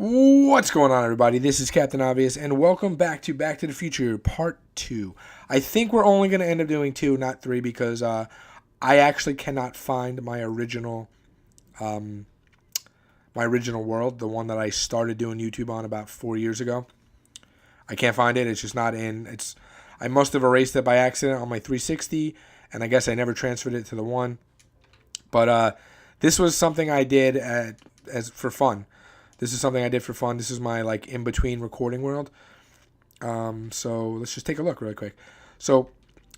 What's going on, everybody? This is Captain Obvious, and welcome back to the Future Part 2. I think we're only going to end up doing 2, not 3, because I actually cannot find my original world, the one that I started doing YouTube on about 4 years ago. I can't find it. It's just not in. I must have erased it by accident on my 360, and I guess I never transferred it to the one. But this was something I did as for fun. This is something I did for fun. This is my in-between recording world. So let's just take a look really quick. So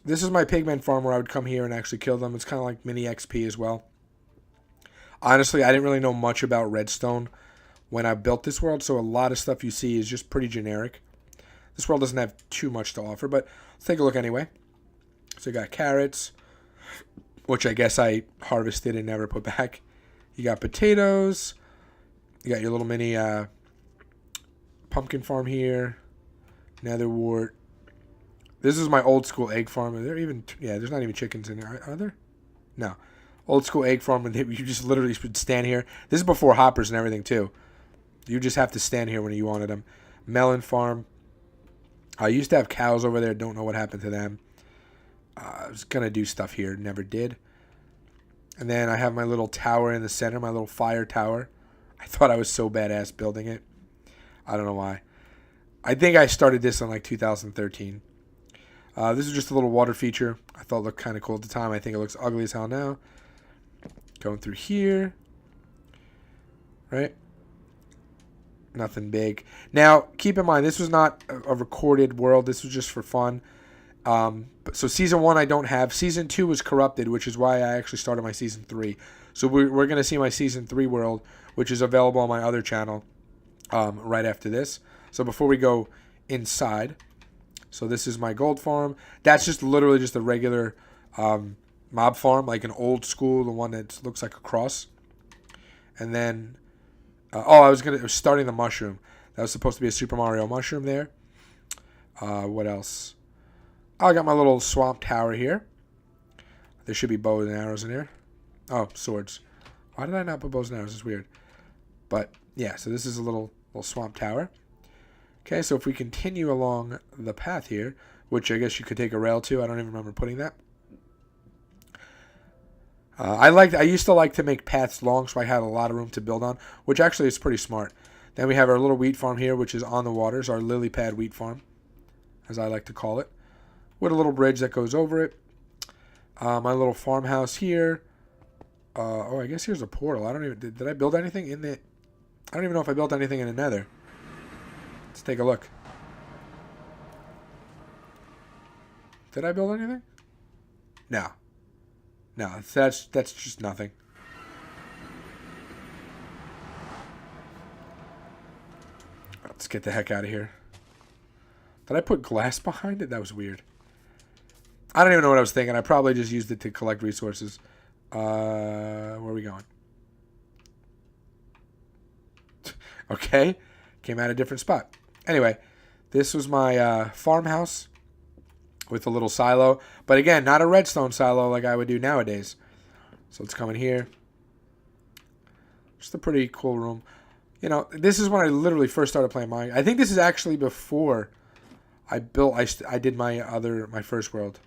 this is my pigman farm where I would come here and actually kill them. It's kind of like mini XP as well. Honestly, I didn't really know much about redstone when I built this world, so a lot of stuff you see is just pretty generic. This world doesn't have too much to offer, but let's take a look anyway. So you got carrots, which I guess I harvested and never put back. You got potatoes. You got your little mini pumpkin farm here. Nether wart. This is my old school egg farm. Are there even... Yeah, there's not even chickens in there. Are there? No. Old school egg farm. And you just literally would stand here. This is before hoppers and everything, too. You just have to stand here when you wanted them. Melon farm. I used to have cows over there. Don't know what happened to them. I was going to do stuff here. Never did. And then I have my little tower in the center. My little fire tower. I thought I was so badass building it. I don't know why. I think I started this in 2013. This is just a little water feature. I thought it looked kind of cool at the time. I think it looks ugly as hell now. Going through here. Right? Nothing big. Now, keep in mind, this was not a recorded world. This was just for fun. So Season 1 I don't have. Season 2 was corrupted, which is why I actually started my Season 3. So we're going to see my Season 3 world, which is available on my other channel right after this. So before we go inside, so this is my gold farm. That's just literally just a regular mob farm, like an old school, the one that looks like a cross. And then, I was starting the mushroom. That was supposed to be a Super Mario mushroom there. What else? Oh, I got my little swamp tower here. There should be bows and arrows in here. Oh, swords. Why did I not put bows and arrows? It's weird. But, yeah, so this is a little swamp tower. Okay, so if we continue along the path here, which I guess you could take a rail to. I don't even remember putting that. I used to like to make paths long so I had a lot of room to build on, which actually is pretty smart. Then we have our little wheat farm here, which is on the waters, our lily pad wheat farm, as I like to call it, with a little bridge that goes over it. My little farmhouse here. I guess here's a portal. I don't even... Did I build anything in the... I don't even know if I built anything in the nether. Let's take a look. Did I build anything? No. No, that's just nothing. Let's get the heck out of here. Did I put glass behind it? That was weird. I don't even know what I was thinking. I probably just used it to collect resources. Where are we going? Okay. Came out a different spot. Anyway, this was my farmhouse with a little silo. But again, not a redstone silo like I would do nowadays. So let's come in here. Just a pretty cool room. You know, this is when I literally first started playing Minecraft. I think this is actually before I did my first world.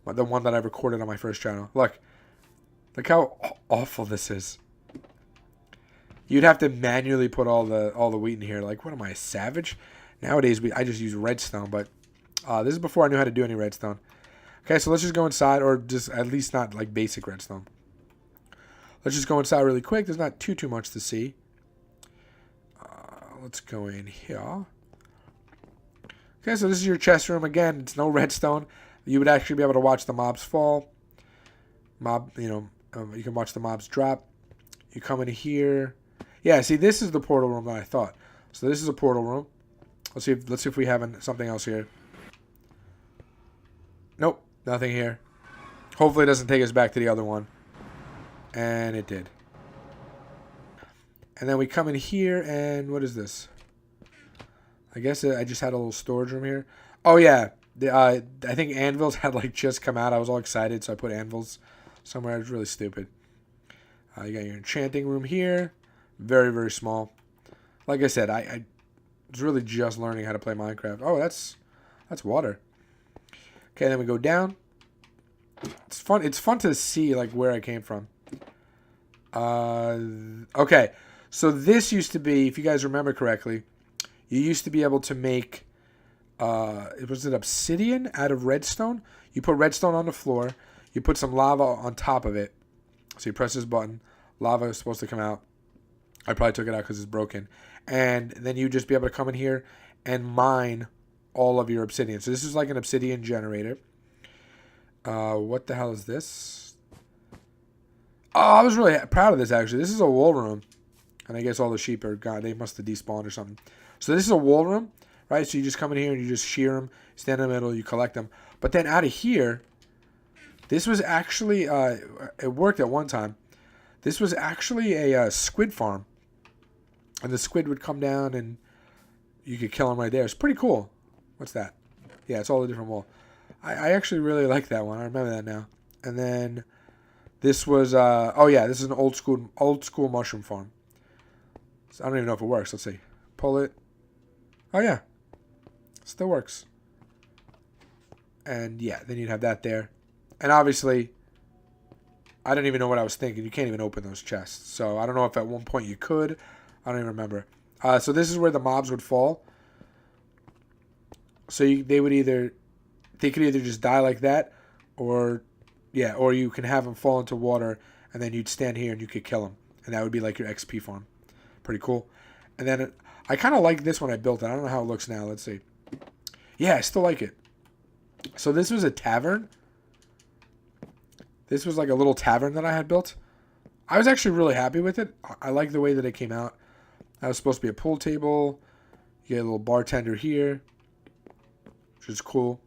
The one that I recorded on my first channel. Look how awful this is. You'd have to manually put all the wheat in here. Like, what am I, a savage? Nowadays, I just use redstone, but this is before I knew how to do any redstone. Okay, so let's just go inside, or just at least not like basic redstone. Let's just go inside really quick. There's not too much to see. Let's go in here. Okay, so this is your chest room. Again, it's no redstone. You would actually be able to watch the mobs fall. You can watch the mobs drop. You come in here. Yeah, see, this is the portal room that I thought. So this is a portal room. Let's see if we have something else here. Nope, nothing here. Hopefully it doesn't take us back to the other one. And it did. And then we come in here, and what is this? I guess I just had a little storage room here. Oh, yeah. I think anvils had just come out. I was all excited, so I put anvils somewhere. It was really stupid. You got your enchanting room here. Very, very small. like I said, I was really just learning how to play Minecraft. Oh, that's water. Okay, then we go down. It's fun. It's fun to see like where I came from. Okay, so this used to be, if you guys remember correctly, you used to be able to make, it was an obsidian out of redstone. You put redstone on the floor. You put some lava on top of it. So you press this button. Lava is supposed to come out. I probably took it out because it's broken. And then you just be able to come in here and mine all of your obsidian. So this is like an obsidian generator. What the hell is this? Oh, I was really proud of this, actually. This is a wool room. And I guess all the sheep are gone. They must have despawned or something. So this is a wool room, right? So you just come in here and you just shear them, stand in the middle, you collect them. But then out of here, this was actually, it worked at one time. This was actually a squid farm. And the squid would come down and you could kill them right there. It's pretty cool. What's that? Yeah, it's all a different wool. I actually really like that one. I remember that now. And then this was, oh yeah, this is an old school mushroom farm. So I don't even know if it works. Let's see. Pull it. Oh yeah, still works. And yeah, then you'd have that there. And obviously, I didn't even know what I was thinking. You can't even open those chests. So I don't know if at one point you could. I don't even remember. So this is where the mobs would fall. So they could either just die like that, or yeah, or you can have them fall into water, and then you'd stand here and you could kill them, and that would be like your XP farm. Pretty cool. And then I kind of like this when I built it. I don't know how it looks now. Let's see. Yeah, I still like it. So this was a tavern. This was like a little tavern that I had built. I was actually really happy with it. I like the way that it came out. That was supposed to be a pool table. You get a little bartender here, which is cool.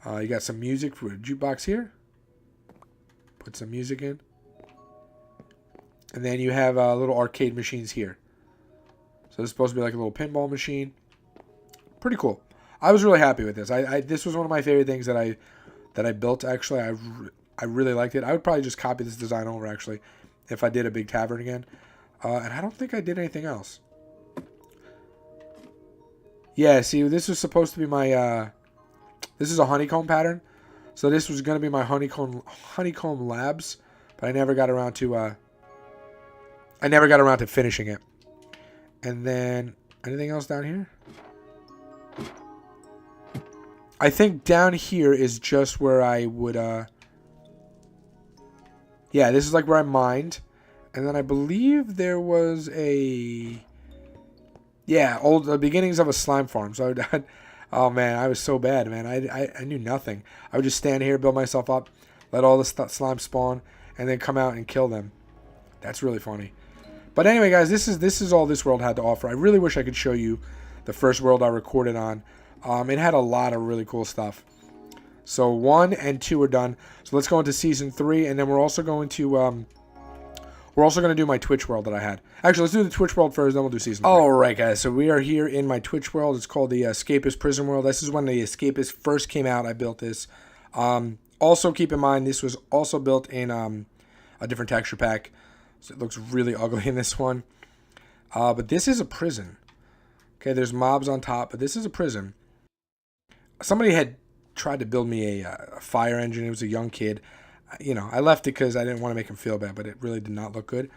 You got some music for a jukebox here. Put some music in. And then you have little arcade machines here. So this is supposed to be like a little pinball machine. Pretty cool. I was really happy with this. This was one of my favorite things that I built, actually. I really liked it. I would probably just copy this design over, actually, if I did a big tavern again. And I don't think I did anything else. Yeah, see, this was supposed to be my... this is a honeycomb pattern. So this was going to be my honeycomb labs. But I never got around to... I never got around to finishing it. And then... anything else down here? I think down here is just where I would... yeah, this is like where I mined. And then I believe there was a... yeah, the beginnings of a slime farm. So oh man, I was so bad, man. I knew nothing. I would just stand here, build myself up, let all the slime spawn, and then come out and kill them. That's really funny. But anyway, guys, this is all this world had to offer. I really wish I could show you the first world I recorded on. It had a lot of really cool stuff. So 1 and 2 are done. So let's go into season 3, and then we're also going to do my Twitch world that I had. Actually, let's do the Twitch world first, then we'll do season 3. All right, guys. So we are here in my Twitch world. It's called the Escapist Prison World. This is when the Escapist first came out. I built this. Also, keep in mind, this was also built in a different texture pack. So it looks really ugly in this one. But this is a prison. Okay, there's mobs on top, but this is a prison. Somebody had tried to build me a fire engine. It was a young kid. You know, I left it because I didn't want to make him feel bad, but it really did not look good.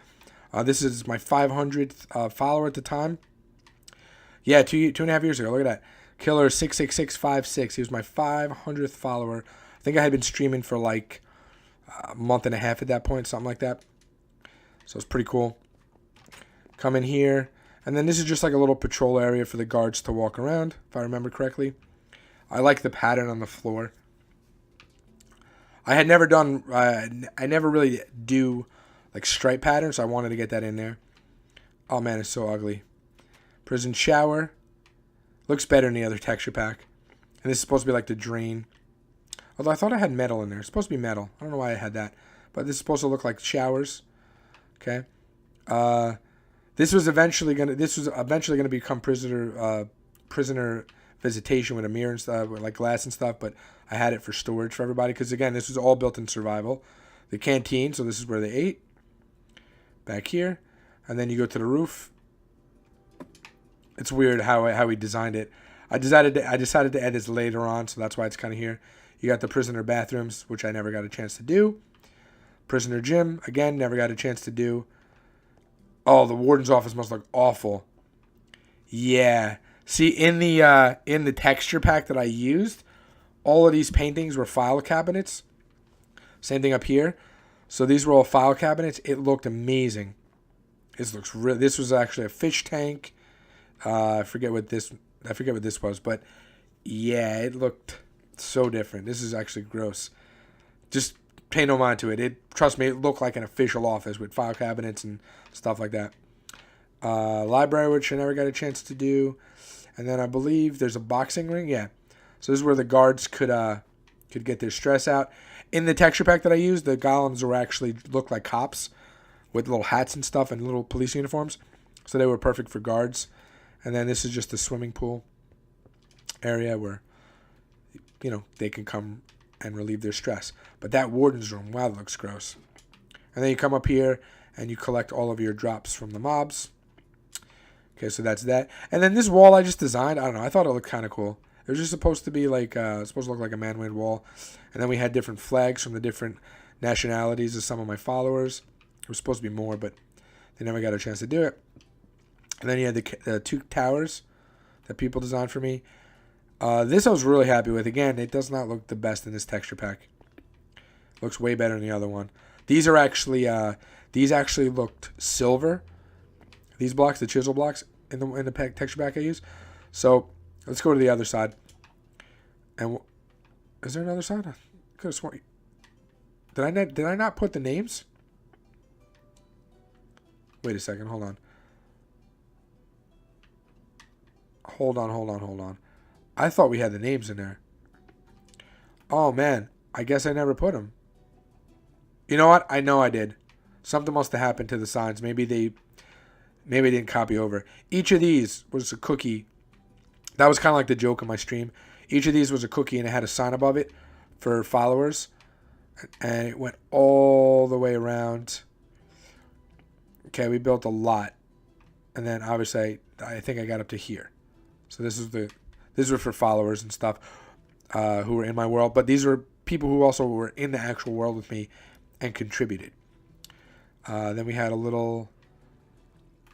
This is my 500th follower at the time. Yeah, 2.5 years ago. Look at that. Killer 66656. He was my 500th follower. I think I had been streaming for like a month and a half at that point, something like that. So it's pretty cool. Come in here. And then this is just like a little patrol area for the guards to walk around, if I remember correctly. I like the pattern on the floor. I had never done, I never really do like stripe patterns, so I wanted to get that in there. Oh man, it's so ugly. Prison shower. Looks better in the other texture pack. And this is supposed to be like the drain. Although I thought I had metal in there. It's supposed to be metal. I don't know why I had that. But this is supposed to look like showers. Okay. This was eventually gonna become prisoner visitation with a mirror and stuff, with like glass and stuff, but I had it for storage for everybody because again, this was all built in survival. The canteen, so this is where they ate. Back here, and then you go to the roof. It's weird how he designed it. I decided to add this later on, so that's why it's kind of here. You got the prisoner bathrooms, which I never got a chance to do. Prisoner gym, again, never got a chance to do. Oh, the warden's office must look awful. Yeah. See, in the texture pack that I used, all of these paintings were file cabinets. Same thing up here. So these were all file cabinets. It looked amazing. This was actually a fish tank. I forget what this was, but yeah, it looked so different. This is actually gross. Just pay no mind to it. Trust me, it looked like an official office with file cabinets and stuff like that. Library, which I never got a chance to do. And then I believe there's a boxing ring. Yeah. So this is where the guards could get their stress out. In the texture pack that I used, the golems looked like cops with little hats and stuff and little police uniforms. So they were perfect for guards. And then this is just the swimming pool area where, they can come and relieve their stress. But that warden's room, wow, that looks gross. And then you come up here and you collect all of your drops from the mobs. Okay, so that's that. And then this wall I just designed, I don't know, I thought it looked kind of cool. It was just supposed to be supposed to look like a man-made wall. And then we had different flags from the different nationalities of some of my followers. It was supposed to be more, but they never got a chance to do it. And then you had the 2 towers that people designed for me. This I was really happy with. Again, it does not look the best in this texture pack. It looks way better than the other one. These actually looked silver. These blocks, the chisel blocks in the texture pack I use. So let's go to the other side. And is there another side? I could have sworn. Did I not put the names? Wait a second. Hold on. Hold on. I thought we had the names in there. Oh, man. I guess I never put them. You know what? I know I did. Something must have happened to the signs. Maybe they didn't copy over. Each of these was a cookie. That was kind of like the joke of my stream. Each of these was a cookie, and it had a sign above it for followers. And it went all the way around. Okay, we built a lot. And then, obviously, I think I got up to here. So these were for followers and stuff who were in my world. But these were people who also were in the actual world with me and contributed. Then we had a little...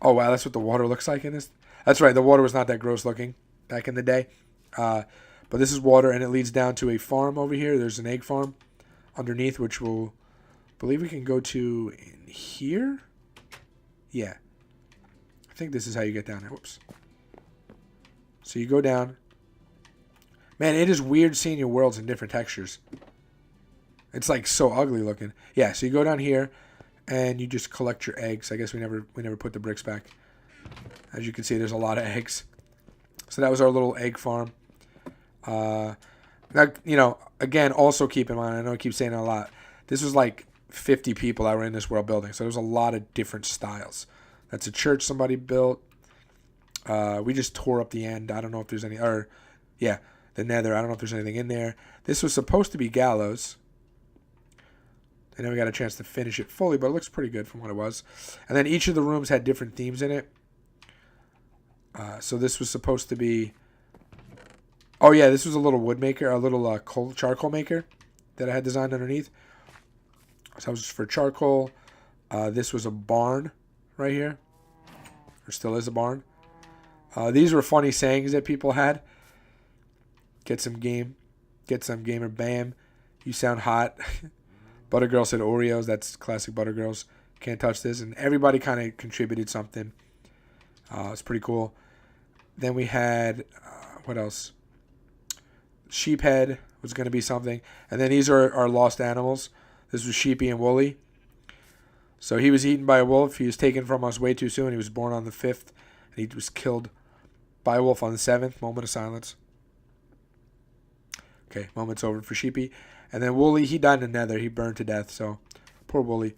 Oh, wow, that's what the water looks like in this. That's right, the water was not that gross looking back in the day. But this is water, and it leads down to a farm over here. There's an egg farm underneath, which we'll believe we can go to in here. Yeah. I think this is how you get down there. Whoops. So you go down. Man, it is weird seeing your worlds in different textures. It's like so ugly looking. Yeah, so you go down here and you just collect your eggs. I guess we never put the bricks back. As you can see, there's a lot of eggs. So that was our little egg farm. Now, again, also keep in mind, I know I keep saying it a lot. This was like 50 people that were in this world building. So there's a lot of different styles. That's a church somebody built. We just tore up the end. I don't know if there's any, the nether. I don't know if there's anything in there. This was supposed to be gallows. I never got a chance to finish it fully, but it looks pretty good from what it was. And then each of the rooms had different themes in it. So this was supposed to be... Oh, yeah, this was a little wood maker, a little charcoal maker that I had designed underneath. So that was for charcoal. This was a barn right here. Or still is a barn. These were funny sayings that people had. Get some game. Get some gamer. Bam. You sound hot. Buttergirl said Oreos. That's classic Buttergirls. Can't touch this. And everybody kind of contributed something. It's pretty cool. Then we had, what else? Sheephead was going to be something. And then these are our lost animals. This was Sheepy and Wooly. So he was eaten by a wolf. He was taken from us way too soon. He was born on the 5th. And he was killed by a wolf on the 7th. Moment of silence. Okay, moment's over for Sheepy. And then Wooly, he died in the nether. He burned to death. So, poor Wooly.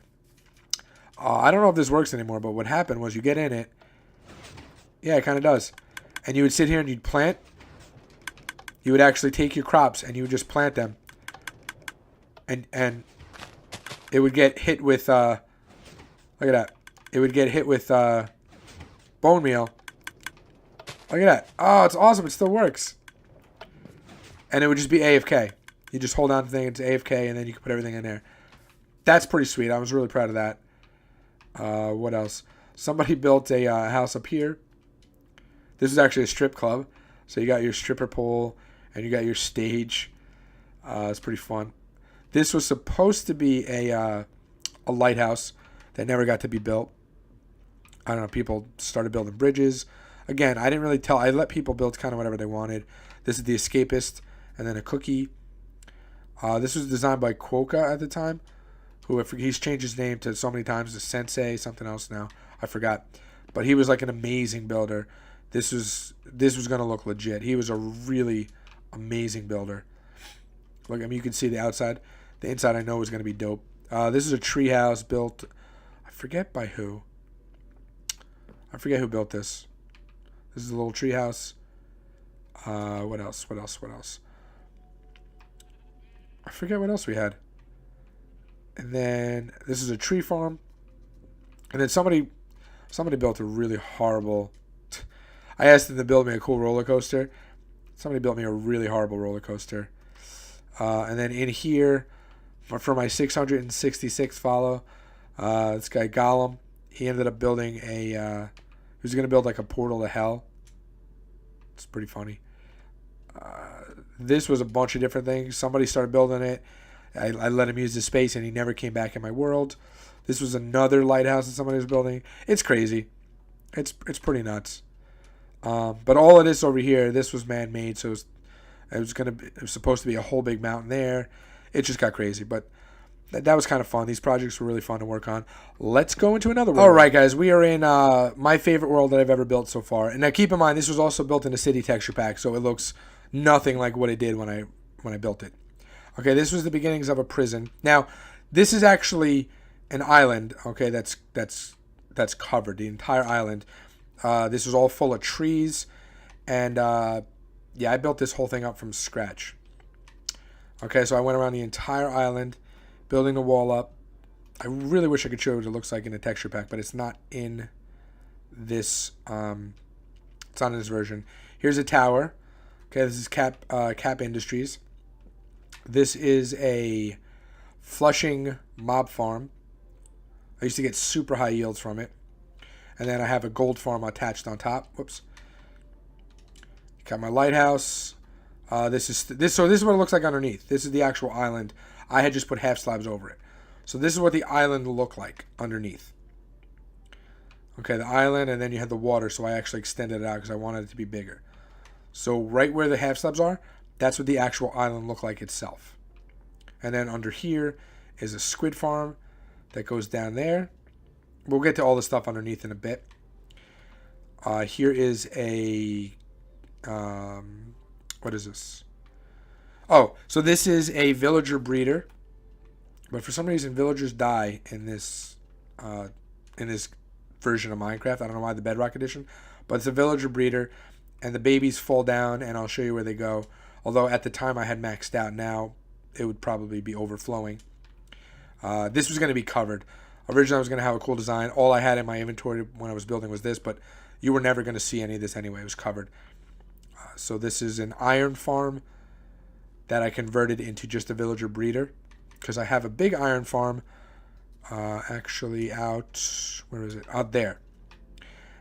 I don't know if this works anymore, but what happened was you get in it. Yeah, it kind of does. And you would sit here and you'd plant. You would actually take your crops and you would just plant them. And it would get hit with, look at that. It would get hit with bone meal. Look at that. Oh, it's awesome. It still works. And it would just be AFK. You just hold on to the thing, it's AFK, and then you can put everything in there. That's pretty sweet. I was really proud of that. What else? Somebody built a house up here. This is actually a strip club. So you got your stripper pole, and you got your stage. It's pretty fun. This was supposed to be a lighthouse that never got to be built. I don't know. People started building bridges. Again, I didn't really tell. I let people build kind of whatever they wanted. This is the Escapist, and then a cookie. This was designed by Quokka at the time, who he's changed his name to so many times to Sensei, something else now. I forgot. But he was like an amazing builder. This was going to look legit. He was a really amazing builder. Look, I mean, you can see the outside. The inside I know was going to be dope. This is a treehouse built, I forget by who. I forget who built this. This is a little treehouse. What else? I forget what else we had. And then this is a tree farm. And then somebody built a really horrible. I asked them to build me a cool roller coaster. Somebody built me a really horrible roller coaster. And then in here, for my 666 follow, this guy Gollum, he ended up building he was going to build like a portal to hell. It's pretty funny. This was a bunch of different things. Somebody started building it. I let him use the space, and he never came back in my world. This was another lighthouse that somebody was building. It's crazy. It's pretty nuts. But all of this over here, this was man-made, so it was supposed to be a whole big mountain there. It just got crazy, but that was kind of fun. These projects were really fun to work on. Let's go into another world. All right, guys, we are in my favorite world that I've ever built so far. And now keep in mind, this was also built in a city texture pack, so it looks nothing like what it did when I built it. Okay, this was the beginnings of a prison. Now, this is actually an island. Okay, that's covered, the entire island. This was all full of trees, and yeah, I built this whole thing up from scratch. Okay, so I went around the entire island, building the wall up. I really wish I could show you what it looks like in a texture pack, but it's not in this. It's not in this version. Here's a tower. Okay, this is Cap Industries. This is a Flushing mob farm. I used to get super high yields from it. And then I have a gold farm attached on top. Whoops. Got my lighthouse. This is what it looks like underneath. This is the actual island. I had just put half slabs over it. So this is what the island looked like underneath. Okay, the island, and then you had the water, so I actually extended it out because I wanted it to be bigger. So right where the half slabs are, that's what the actual island looked like itself. And then under here is a squid farm that goes down there. We'll get to all the stuff underneath in a bit. Here is a... what is this? Oh, so this is a villager breeder. But for some reason, villagers die in this version of Minecraft. I don't know why, the Bedrock edition. But it's a villager breeder. And the babies fall down, and I'll show you where they go. Although at the time I had maxed out. Now it would probably be overflowing. This was going to be covered. Originally I was going to have a cool design. All I had in my inventory when I was building was this, but you were never going to see any of this anyway. It was covered. So this is an iron farm that I converted into just a villager breeder, because I have a big iron farm actually out, where is it? Out there.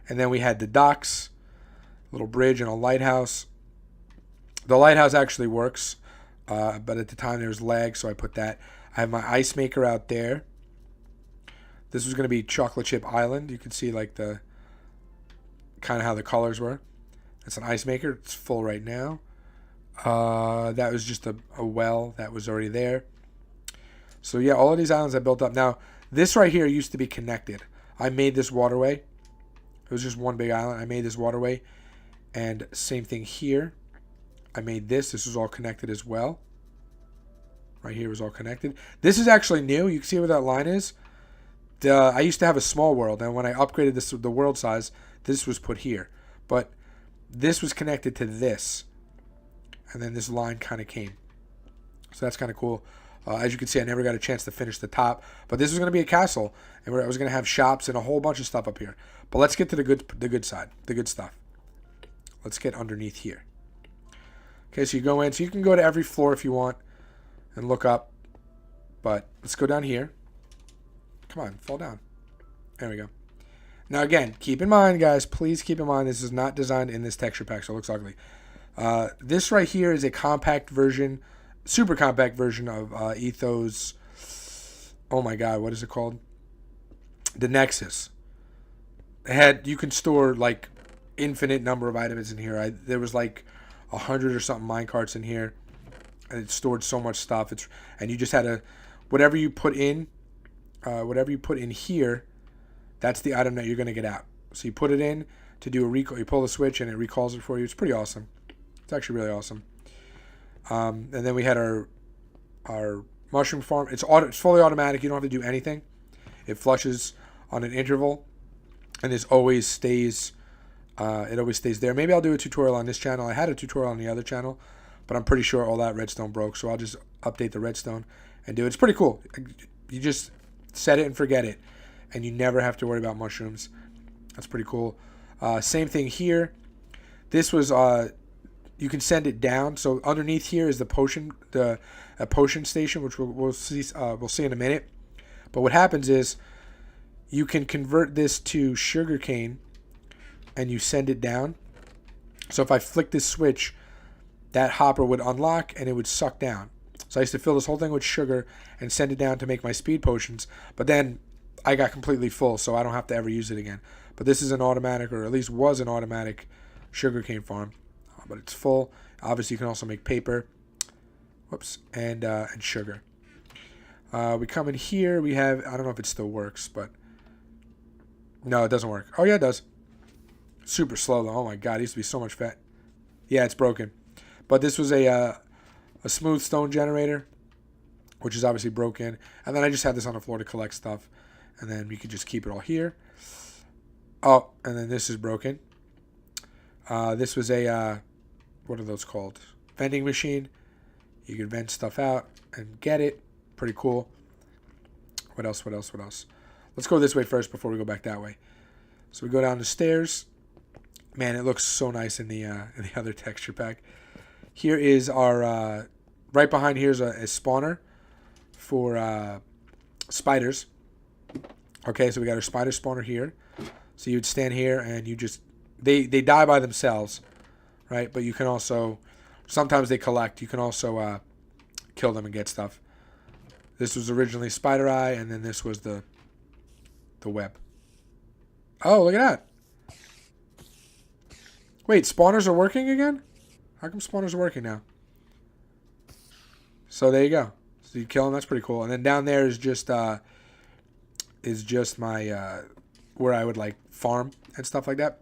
And then we had the docks, a little bridge, and a lighthouse. The lighthouse actually works, but at the time there was lag, so I put that. I have my ice maker out there. This was going to be Chocolate Chip Island. You can see like the kind of how the colors were. That's an ice maker. It's full right now. That was just a well that was already there. So yeah, all of these islands I built up. Now, this right here used to be connected. I made this waterway. It was just one big island. I made this waterway. And same thing here. I made this. This was all connected as well. Right here was all connected. This is actually new. You can see where that line is. I used to have a small world, and when I upgraded this, the world size, this was put here. But this was connected to this, and then this line kind of came. So that's kind of cool. As you can see, I never got a chance to finish the top, but this was going to be a castle, and I was going to have shops and a whole bunch of stuff up here. But let's get to the good side, the good stuff. Let's get underneath here. Okay, so you go in. So you can go to every floor if you want and look up. But let's go down here. Come on, fall down. There we go. Now again, keep in mind, guys, please keep in mind this is not designed in this texture pack, so it looks ugly. This right here is a compact version, super compact version of Ethos. Oh my God, what is it called? The Nexus. You can store like infinite number of items in here. There was like 100 or something minecarts in here, and it stored so much stuff. And you just had to, whatever you put in here, that's the item that you're going to get out. So you put it in to do a recall. You pull the switch and it recalls it for you. It's pretty awesome. It's actually really awesome. And then we had our mushroom farm. It's fully automatic. You don't have to do anything. It flushes on an interval, and this always stays. It always stays there. Maybe I'll do a tutorial on this channel. I had a tutorial on the other channel, but I'm pretty sure all that redstone broke. So I'll just update the redstone and do it. It's pretty cool. You just set it and forget it, and you never have to worry about mushrooms. That's pretty cool. Same thing here. This was you can send it down. So underneath here is the potion, a potion station, which we'll see in a minute. But what happens is you can convert this to sugarcane, and you send it down. So if I flick this switch, that hopper would unlock and it would suck down. So I used to fill this whole thing with sugar and send it down to make my speed potions. But then I got completely full, so I don't have to ever use it again. But this is an automatic, or at least was an automatic sugarcane farm. But it's full. Obviously, you can also make paper. Whoops. And sugar. We come in here. We have, I don't know if it still works, but no, it doesn't work. Oh, yeah, it does. Super slow, though. Oh, my God. It used to be so much fat. Yeah, it's broken. But this was a smooth stone generator, which is obviously broken. And then I just had this on the floor to collect stuff. And then we could just keep it all here. Oh, and then this is broken. This was a, what are those called? Vending machine. You can vent stuff out and get it. Pretty cool. What else? Let's go this way first before we go back that way. So we go down the stairs. Man, it looks so nice in the other texture pack. Here is our, right behind here is a spawner for spiders. Okay, so we got our spider spawner here. So you'd stand here and you just, they die by themselves, right? But you can also, sometimes they collect. You can also kill them and get stuff. This was originally spider eye, and then this was the web. Oh, look at that. Wait, spawners are working again? How come spawners are working now? So there you go. So you kill them. That's pretty cool. And then down there is just my where I would like farm and stuff like that.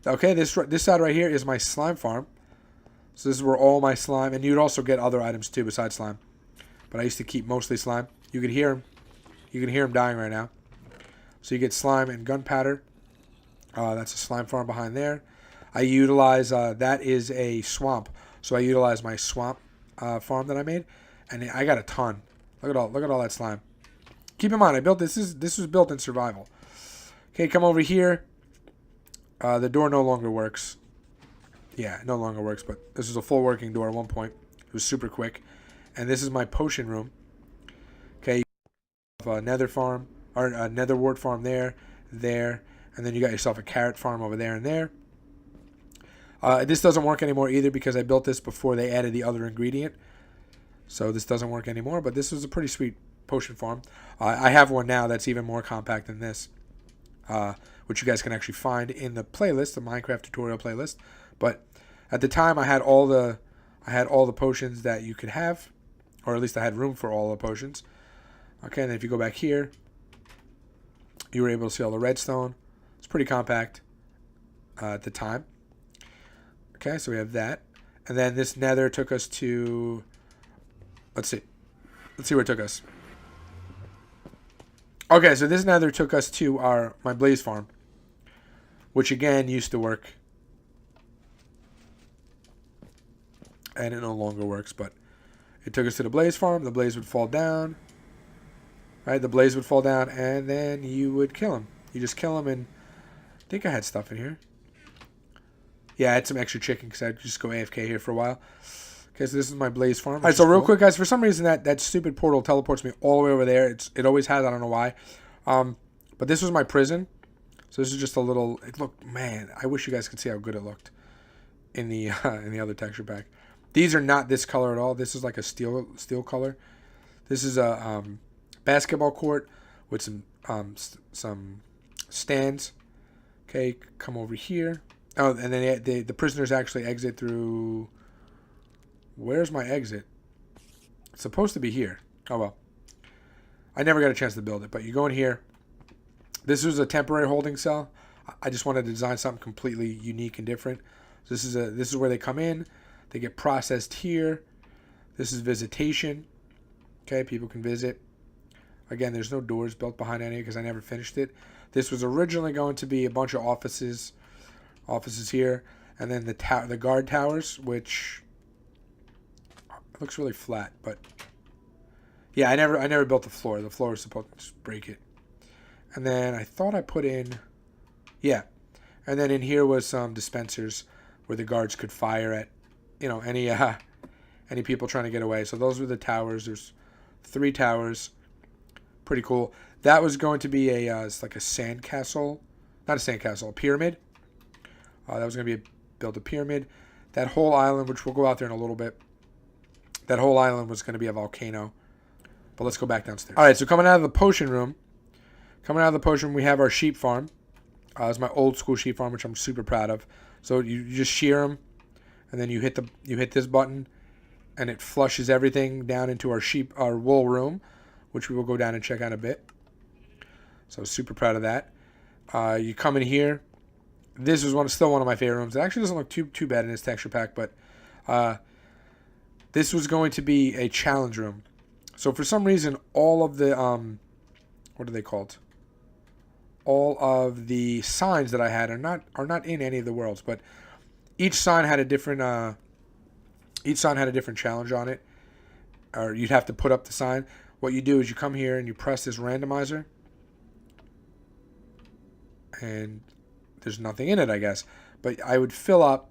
Okay, this side right here is my slime farm. So this is where all my slime, and you'd also get other items too besides slime. But I used to keep mostly slime. You could hear him. You can hear him dying right now. So you get slime and gunpowder. That's a slime farm behind there. I utilize, that is a swamp. So I utilize my swamp farm that I made. And I got a ton. Look at all that slime. Keep in mind, I built this. This was built in survival. Okay, come over here. The door no longer works. Yeah, it no longer works, but this was a full working door at one point. It was super quick. And this is my potion room. Okay, you have a nether farm, or a nether wart farm there, and then you got yourself a carrot farm over there and there. This doesn't work anymore either because I built this before they added the other ingredient. So this doesn't work anymore, but this was a pretty sweet potion farm. I have one now that's even more compact than this, which you guys can actually find in the playlist, the Minecraft tutorial playlist. But at the time, I had all the potions that you could have, or at least I had room for all the potions. Okay, and then if you go back here, you were able to see all the redstone. It's pretty compact at the time. Okay, so we have that. And then this nether took us to, let's see where it took us. Okay, so this nether took us to my blaze farm, which again used to work. And it no longer works, but it took us to the blaze farm. The blaze would fall down. Right, the blaze would fall down, and then you would kill him. You just kill him, and I think I had stuff in here. Yeah, I had some extra chicken because I just go AFK here for a while. Okay, so this is my blaze farm. All right, so real quick, guys, for some reason that stupid portal teleports me all the way over there. It always has. I don't know why. But this was my prison. So this is just a little. It looked, man. I wish you guys could see how good it looked in the other texture pack. These are not this color at all. This is like a steel color. This is a basketball court with some stands. Okay, come over here. Oh, and then the prisoners actually exit through. Where's my exit? It's supposed to be here. Oh, well. I never got a chance to build it, but you go in here. This was a temporary holding cell. I just wanted to design something completely unique and different. So this is where they come in. They get processed here. This is visitation. Okay, people can visit. Again, there's no doors built behind any because I never finished it. This was originally going to be a bunch of offices here, and then the guard towers, which looks really flat, but yeah, I never built the floor. The floor was supposed to just break it. And then I thought I put in, yeah, and then in here was some dispensers where the guards could fire at, any people trying to get away. So those were the towers. There's 3 towers. Pretty cool. That was going to be it's like a sand castle, not a sand castle, a pyramid. That was going to build a pyramid. That whole island, which we'll go out there in a little bit. That whole island was going to be a volcano. But let's go back downstairs. All right, so coming out of the potion room, we have our sheep farm. It's my old school sheep farm, which I'm super proud of. So you just shear them, and then you hit this button, and it flushes everything down into our wool room, which we will go down and check out in a bit. So super proud of that. You come in here. This is still one of my favorite rooms. It actually doesn't look too bad in this texture pack, but this was going to be a challenge room. So for some reason, all of the what are they called? All of the signs that I had are not in any of the worlds, but each sign had a different challenge on it, or you'd have to put up the sign. What you do is you come here and you press this randomizer, and there's nothing in it, I guess. But I would fill up.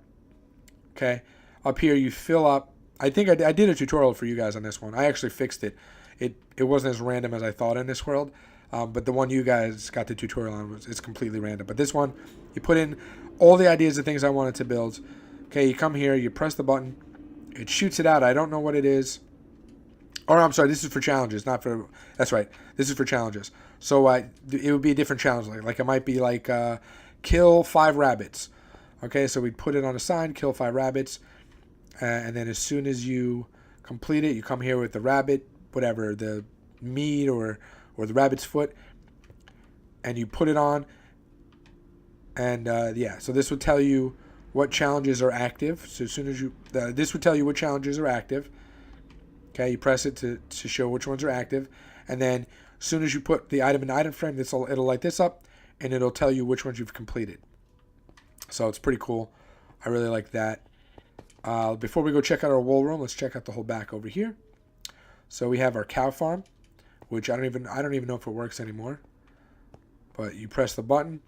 Okay, up here you fill up. I think I did a tutorial for you guys on this one. I actually fixed it. It wasn't as random as I thought in this world. But the one you guys got the tutorial on it's completely random. But this one, you put in all the ideas of things I wanted to build. Okay, you come here, you press the button. It shoots it out. I don't know what it is. Or I'm sorry, this is for challenges, not for... That's right. This is for challenges. So it would be a different challenge. Like it might be like kill 5 rabbits. Okay, so we'd put it on a sign, kill 5 rabbits. And then as soon as you complete it, you come here with the rabbit, whatever, the meat or the rabbit's foot, and you put it on. And yeah, so this would tell you what challenges are active. So as soon as this would tell you what challenges are active. Okay, you press it to show which ones are active. And then as soon as you put the item in the item frame, it'll light this up, and it'll tell you which ones you've completed. So it's pretty cool. I really like that. Before we go check out our wool room, let's check out the whole back over here. So we have our cow farm, which I don't even know if it works anymore. But you press the button.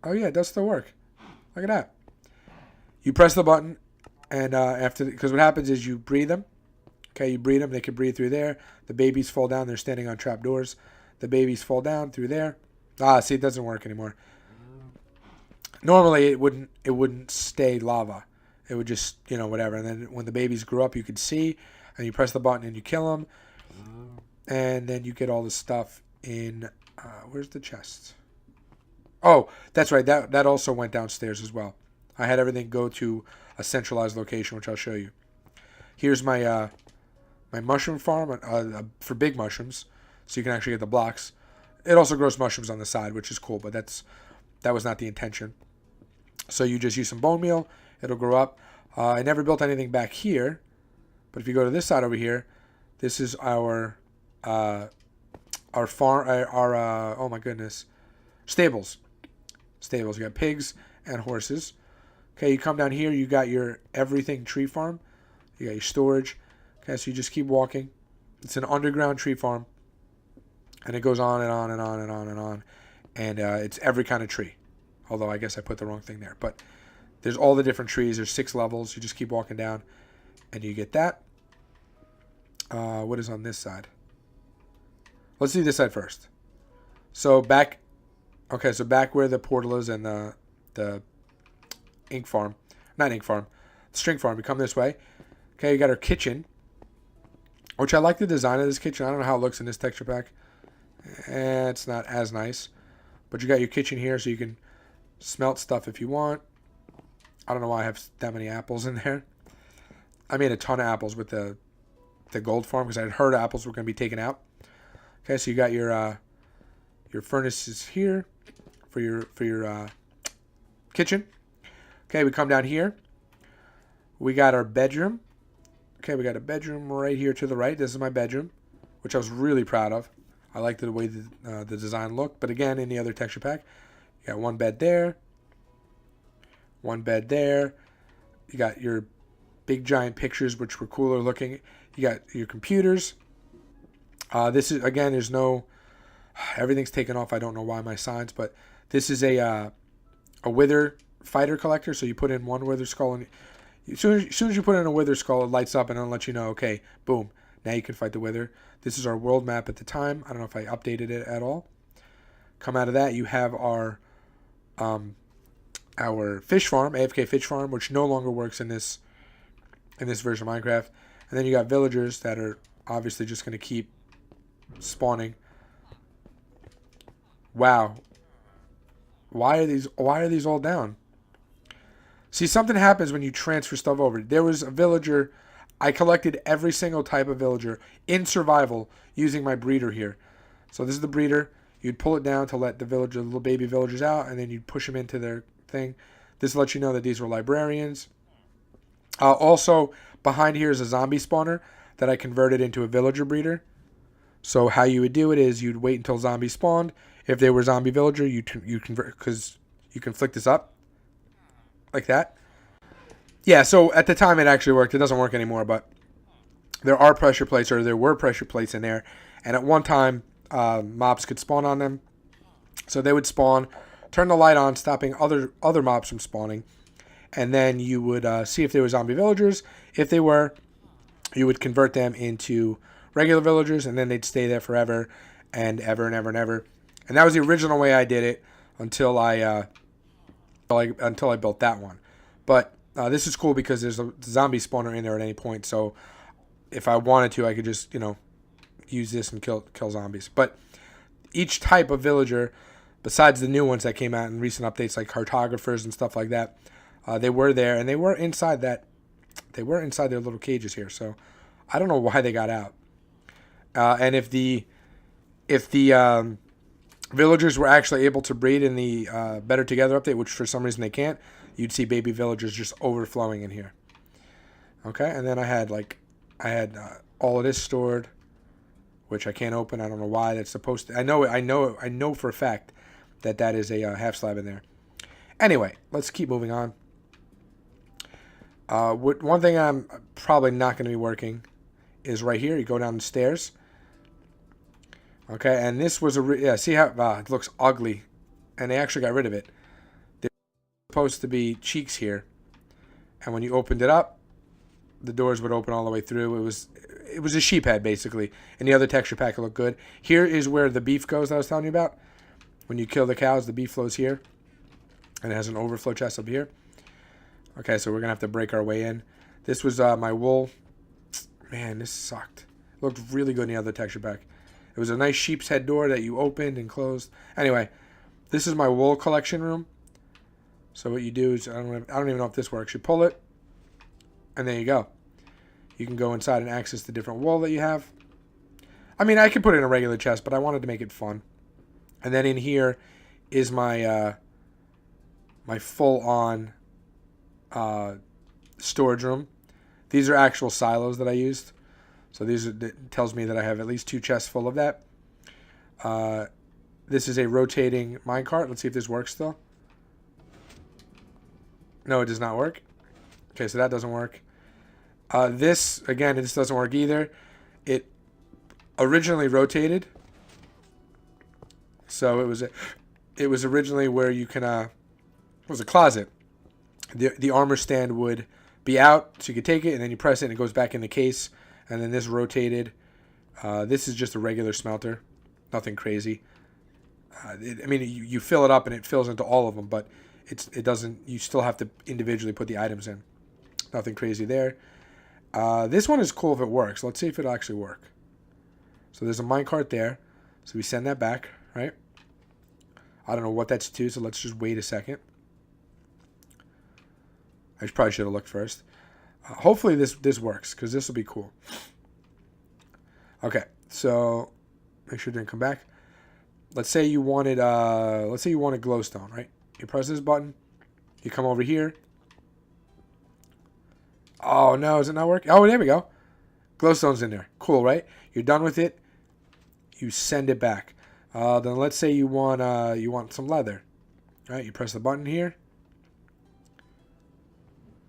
Oh yeah, it does still work. Look at that. You press the button, and because what happens is you breed them. Okay, you breed them. They can breathe through there. The babies fall down. They're standing on trap doors. The babies fall down through there. See, it doesn't work anymore. Normally, it wouldn't stay lava. It would just, whatever. And then when the babies grew up, you could see, and you press the button and you kill them. And then you get all the stuff in, where's the chest? Oh, that's right. That also went downstairs as well. I had everything go to a centralized location, which I'll show you. Here's my my mushroom farm for big mushrooms, so you can actually get the blocks. It also grows mushrooms on the side, which is cool, but that was not the intention. So you just use some bone meal, it'll grow up. I never built anything back here, but if you go to this side over here, this is our farm, oh my goodness, stables. You got pigs and horses. Okay, you come down here, you got your everything tree farm. You got your storage. Okay, so you just keep walking. It's an underground tree farm, and it goes on and on and on and on and on, and it's every kind of tree. Although I guess I put the wrong thing there. But there's all the different trees. There's 6 levels. You just keep walking down, and you get that. What is on this side? Let's do this side first. So back, okay, so back where the portal is and the ink farm, not ink farm, the string farm. We come this way. Okay, you got our kitchen, which I like the design of this kitchen. I don't know how it looks in this texture pack. It's not as nice, but you got your kitchen here, so you can smelt stuff if you want. I don't know why I have that many apples in there. I made a ton of apples with the gold farm because I had heard apples were going to be taken out. Okay, so you got your furnaces here for your kitchen. Okay, we come down here. We got our bedroom. Okay, we got a bedroom right here to the right. This is my bedroom, which I was really proud of. I liked the way the design looked. But again, in the other texture pack, you got one bed there, one bed there. You got your big giant pictures, which were cooler looking. You got your computers. This is, again, there's no, everything's taken off. I don't know why my signs, but this is a wither fighter collector. So you put in one wither skull, and as soon as you put in a wither skull, it lights up and it'll let you know, okay, boom, now you can fight the wither. This is our world map at the time. I don't know if I updated it at all. Come out of that, you have our fish farm, AFK fish farm, which no longer works in this version of Minecraft. And then you got villagers that are obviously just going to keep spawning. Wow. Why are these all down? See, something happens when you transfer stuff over. There was a villager. I collected every single type of villager in survival using my breeder here. So this is the breeder. You'd pull it down to let the little baby villagers out, and then you'd push them into their thing. This lets you know that these were librarians. Also, behind here is a zombie spawner that I converted into a villager breeder. So how you would do it is you'd wait until zombies spawned. If they were zombie villager, you convert, because you can flick this up like that. Yeah, so at the time it actually worked. It doesn't work anymore, but there were pressure plates in there. And at one time, mobs could spawn on them. So they would spawn, turn the light on, stopping other mobs from spawning. And then you would see if they were zombie villagers. If they were, you would convert them into regular villagers, and then they'd stay there forever and ever and ever and ever. And that was the original way I did it until I built that one. But this is cool because there's a zombie spawner in there at any point. So if I wanted to, I could just, use this and kill zombies. But each type of villager, besides the new ones that came out in recent updates like cartographers and stuff like that, they were there, and they were inside their little cages here. So I don't know why they got out. And if the villagers were actually able to breed in the Better Together update, which for some reason they can't, you'd see baby villagers just overflowing in here. Okay, and then I had all of this stored, which I can't open. I don't know why that's supposed to. I know for a fact that is a half slab in there. Anyway, let's keep moving on. One thing I'm probably not going to be working is right here. You go down the stairs. Okay, and this was see how it looks ugly, and they actually got rid of it. There's supposed to be cheeks here, and when you opened it up, the doors would open all the way through. It was a sheep head basically, and the other texture pack looked good. Here is where the beef goes that I was telling you about. When you kill the cows, the beef flows here, and it has an overflow chest up here. Okay, so we're gonna have to break our way in. This was my wool. Man, this sucked. It looked really good in the other texture pack. It was a nice sheep's head door that you opened and closed. Anyway, this is my wool collection room. So what you do is, I don't even know if this works. You pull it, and there you go. You can go inside and access the different wool that you have. I mean, I could put it in a regular chest, but I wanted to make it fun. And then in here is my my full-on storage room. These are actual silos that I used. So it tells me that I have at least 2 chests full of that. This is a rotating minecart. Let's see if this works still. No, it does not work. Okay, so that doesn't work. This doesn't work either. It originally rotated. So it was originally where you can was a closet. The armor stand would be out, so you could take it, and then you press it, and it goes back in the case. And then this rotated. This is just a regular smelter, nothing crazy. I mean, you fill it up, and it fills into all of them, but it doesn't. You still have to individually put the items in. Nothing crazy there. This one is cool if it works. Let's see if it'll actually work. So there's a minecart there. So we send that back, right? I don't know what that's to, so let's just wait a second. I probably should have looked first. Hopefully this works, because this will be cool. Okay, so make sure it didn't come back. Let's say you wanted glowstone, right? You press this button. You come over here. Oh no, is it not working? Oh, there we go. Glowstone's in there. Cool, right? You're done with it. You send it back. Then let's say you want some leather, right? You press the button here.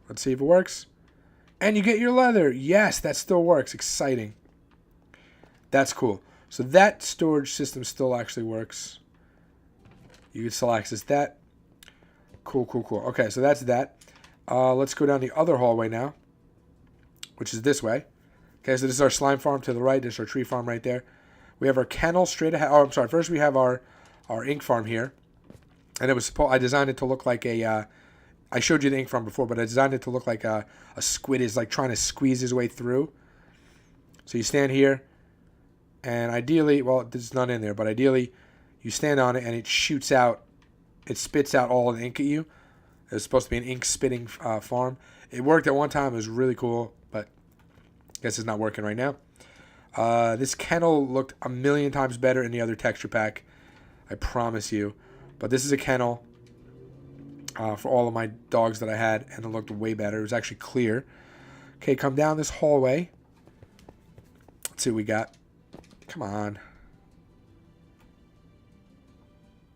Let's see if it works. And you get your leather. Yes, that still works. Exciting. That's cool. So that storage system still actually works. You can still access that. Cool, cool, cool. Okay, so that's that. Let's go down the other hallway now, which is this way. Okay, so this is our slime farm to the right. This is our tree farm right there. We have our kennel straight ahead. Oh, I'm sorry. First we have our ink farm here. And it was I designed it to look like a... I showed you the ink farm before, but I designed it to look like a squid is like trying to squeeze his way through. So you stand here. And ideally... Well, there's none in there. But ideally, you stand on it and it shoots out... It spits out all the ink at you. It's supposed to be an ink spitting farm. It worked at one time. It was really cool. But I guess it's not working right now. This kennel looked a million times better in the other texture pack. I promise you. But this is a kennel for all of my dogs that I had. And it looked way better. It was actually clear. Okay, come down this hallway. Let's see what we got. Come on.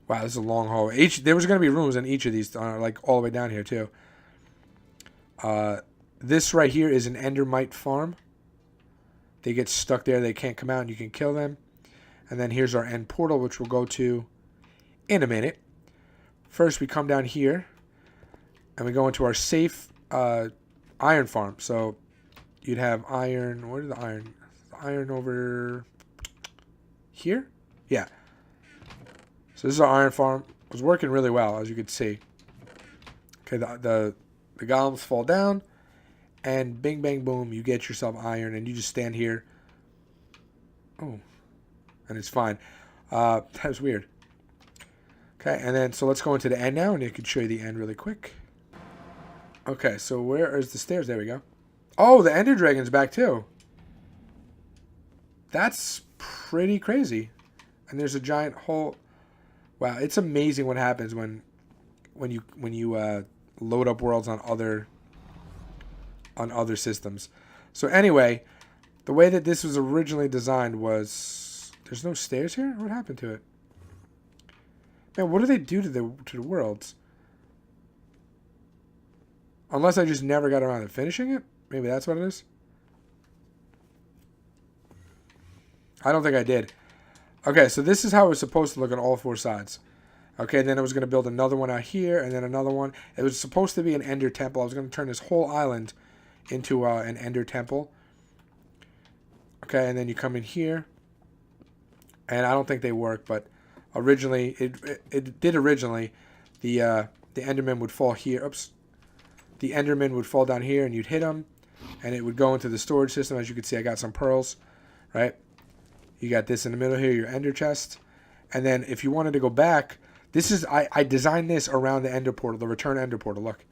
Wow, this is a long hallway. There was going to be rooms in each of these, like all the way down here too. This right here is an endermite farm. They get stuck there. They can't come out, and you can kill them. And then here's our end portal, which we'll go to in a minute. First, we come down here, and we go into our safe iron farm. So you'd have iron. Where is the iron? The iron over here? Yeah. So this is our iron farm. It was working really well, as you could see. Okay, the golems fall down, and bing, bang, boom, you get yourself iron, and you just stand here. Oh, and it's fine. That was weird. Okay, and then, so let's go into the end now, and I can show you the end really quick. Okay, so where is the stairs? There we go. Oh, the Ender Dragon's back, too. That's pretty crazy. And there's a giant hole... Wow, it's amazing what happens when you load up worlds on other systems. So anyway, the way that this was originally designed was there's no stairs here. What happened to it? Man, what do they do to the worlds? Unless I just never got around to finishing it. Maybe that's what it is. I don't think I did. Okay, so this is how it was supposed to look on all four sides. Okay, then I was going to build another one out here, and then another one. It was supposed to be an Ender Temple. I was going to turn this whole island into an Ender Temple. Okay, and then you come in here. And I don't think they work, but originally, it did originally. The Enderman would fall here. Oops. The Enderman would fall down here, and you'd hit him. And it would go into the storage system. As you can see, I got some pearls, right? You got this in the middle here, your ender chest. And then if you wanted to go back, this is I designed this around the ender portal, the return ender portal. Look.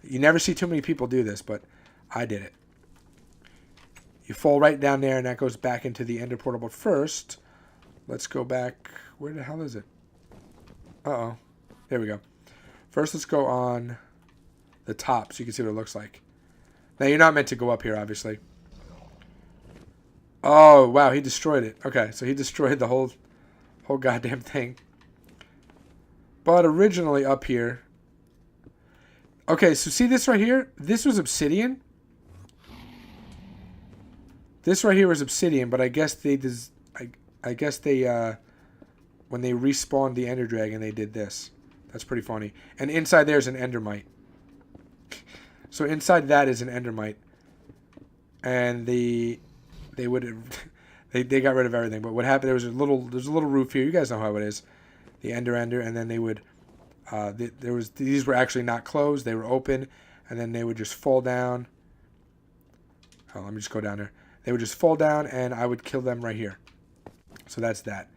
You never see too many people do this, but I did it. You fall right down there, and that goes back into the ender portal. But first, let's go back. Where the hell is it? Uh-oh. There we go. First, let's go on the top so you can see what it looks like. Now, you're not meant to go up here, obviously. Oh, wow, he destroyed it. Okay, so he destroyed the whole goddamn thing. But originally up here... Okay, so see this right here? This was obsidian. This right here was obsidian, but I guess they... I guess they... when they respawned the Ender Dragon, they did this. That's pretty funny. And inside there's an endermite. So inside that is an endermite. And they would they got rid of everything. But what happened? There's a little roof here. You guys know how it is. The ender, and then they would these were actually not closed. They were open, and then they would just fall down. Oh, let me just go down there. They would just fall down, and I would kill them right here. So that's that.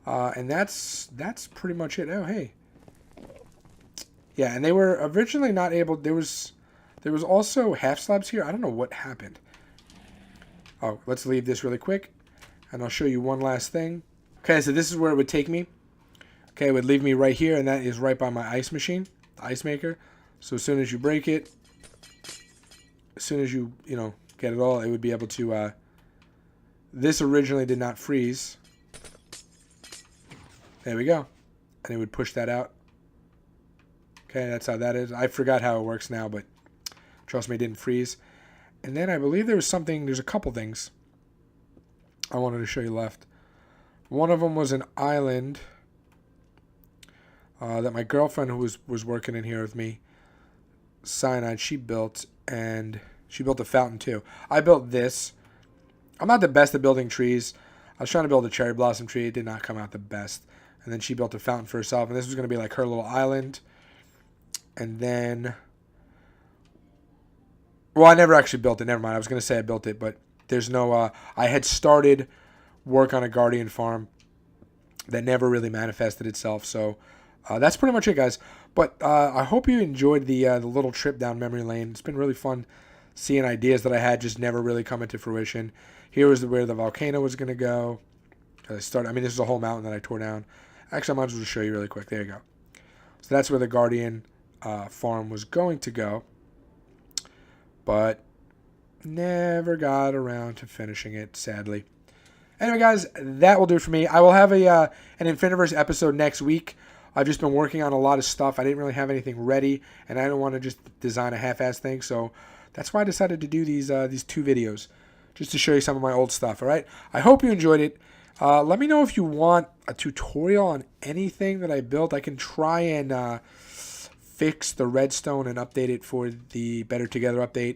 And that's pretty much it. Oh, hey. Yeah, and they were originally not able. There was also half slabs here. I don't know what happened. Oh, let's leave this really quick, and I'll show you one last thing. Okay, so this is where it would take me. Okay, it would leave me right here, and that is right by my ice machine, the ice maker. So as soon as you break it, as soon as you get it all, it would be able to. This originally did not freeze. There we go, and it would push that out. Okay, that's how that is. I forgot how it works now, but trust me, it didn't freeze. And then I believe there's a couple things I wanted to show you left. One of them was an island that my girlfriend, who was working in here with me, Cyanide, she built, and she built a fountain too. I built this. I'm not the best at building trees. I was trying to build a cherry blossom tree. It did not come out the best. And then she built a fountain for herself, and this was going to be like her little island. And then, well, I never actually built it. Never mind. I was going to say I built it, but there's no, I had started work on a guardian farm that never really manifested itself. So that's pretty much it, guys. But I hope you enjoyed the little trip down memory lane. It's been really fun seeing ideas that I had just never really come into fruition. Here was where the volcano was going to go. This is a whole mountain that I tore down. Actually, I might as well just show you really quick. There you go. So that's where the guardian farm was going to go, but never got around to finishing it, sadly. Anyway, guys, that will do it for me. I will have an Infiniverse episode next week. I've just been working on a lot of stuff. I didn't really have anything ready, and I don't want to just design a half-ass thing, so that's why I decided to do these 2 videos, just to show you some of my old stuff, all right? I hope you enjoyed it. Let me know if you want a tutorial on anything that I built. I can try and fix the redstone and update it for the Better Together update.